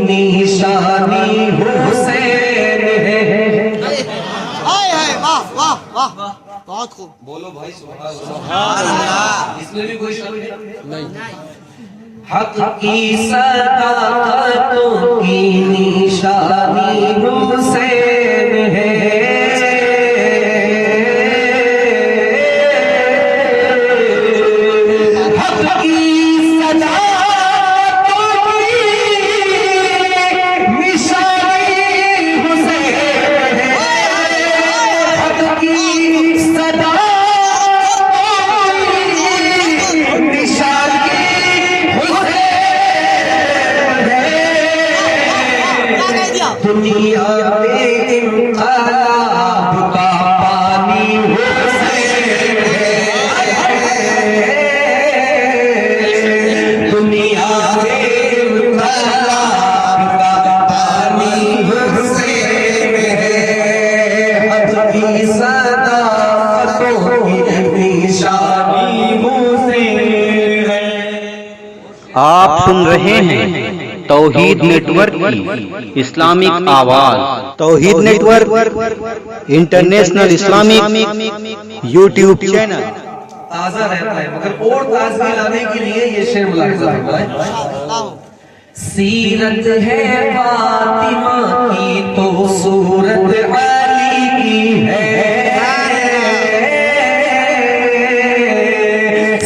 निशानी हुसैन है। वाह वाह वाह बहुत खूब। बोलो भाई सुभान अल्लाह। इसमें भी कोई शक नहीं। हक की सदाकतों की निशानी हुसैन है। हक की सदाकतों की निशानी हुसैन है। हक की दुनिया में इनकलाब का पानी हुसैन है। दुनिया में इनकलाब का पानी हुसैन है। हक की सदाकतों की निशानी हुसैन है। आप सुन रहे हैं तौहीद नेटवर्क की इस्लामिक आवाज। Tauheed network international Islamic YouTube channel. ताजा रहता है मगर और ताजगी लाने के लिए ये शेर मुलाहिजा होता है। सीरत है फातिमा की तो सूरत अली की है।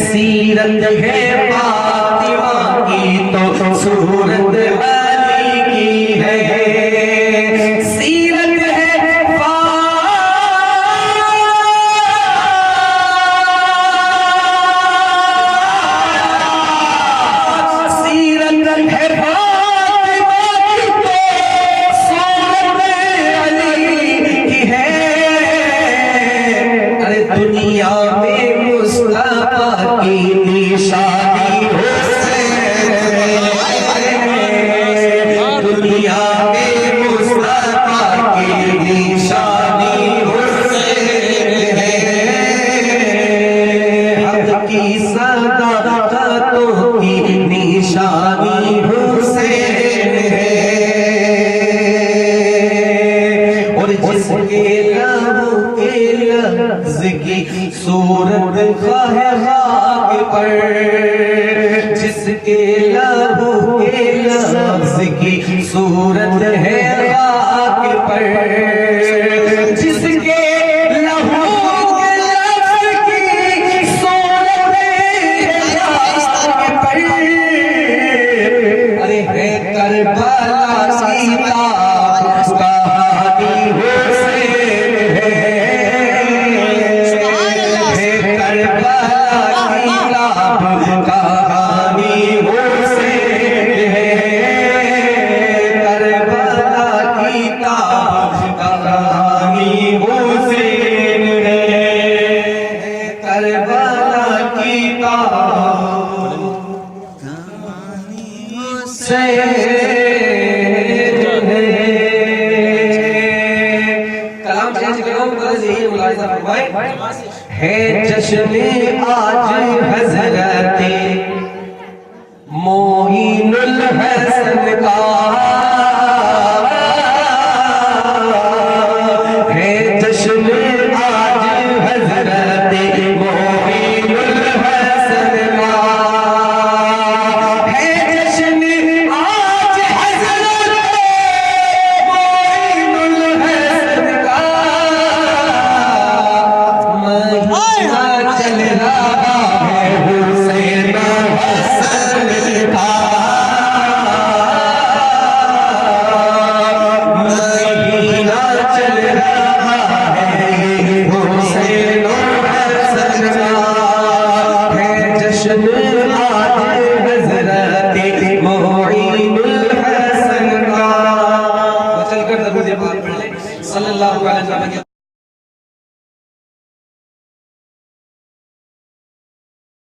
सीरत है फातिमा की तो सूरत अली की है। सीरत है सीरत है फातिमा की तो सूरत अली की है। अरे दुनिया में मुस्तफा की निशानी हुसैन है। दुनिया में मुस्तफा की निशानी हुसैन है। हक की सदाकतों की निशानी हुसैन है। और जिसके लबों के लफ्ज़ की सूरत है खाक पर। जिसके लबों के लफ्ज़ की सूरत है खाक पर। जिसके लबों के लफ्ज़ की सूरत है खाक पर। अरे है करबला की कहानी हुसैन है। करबला की कहानी हुसैन है। करबला की कहानी हुसैन है। करबला की कहानी हुसैन है। कलाम चेंज करो बस यही मुलाहिजा फरमाए। है जश्न आज हज़रत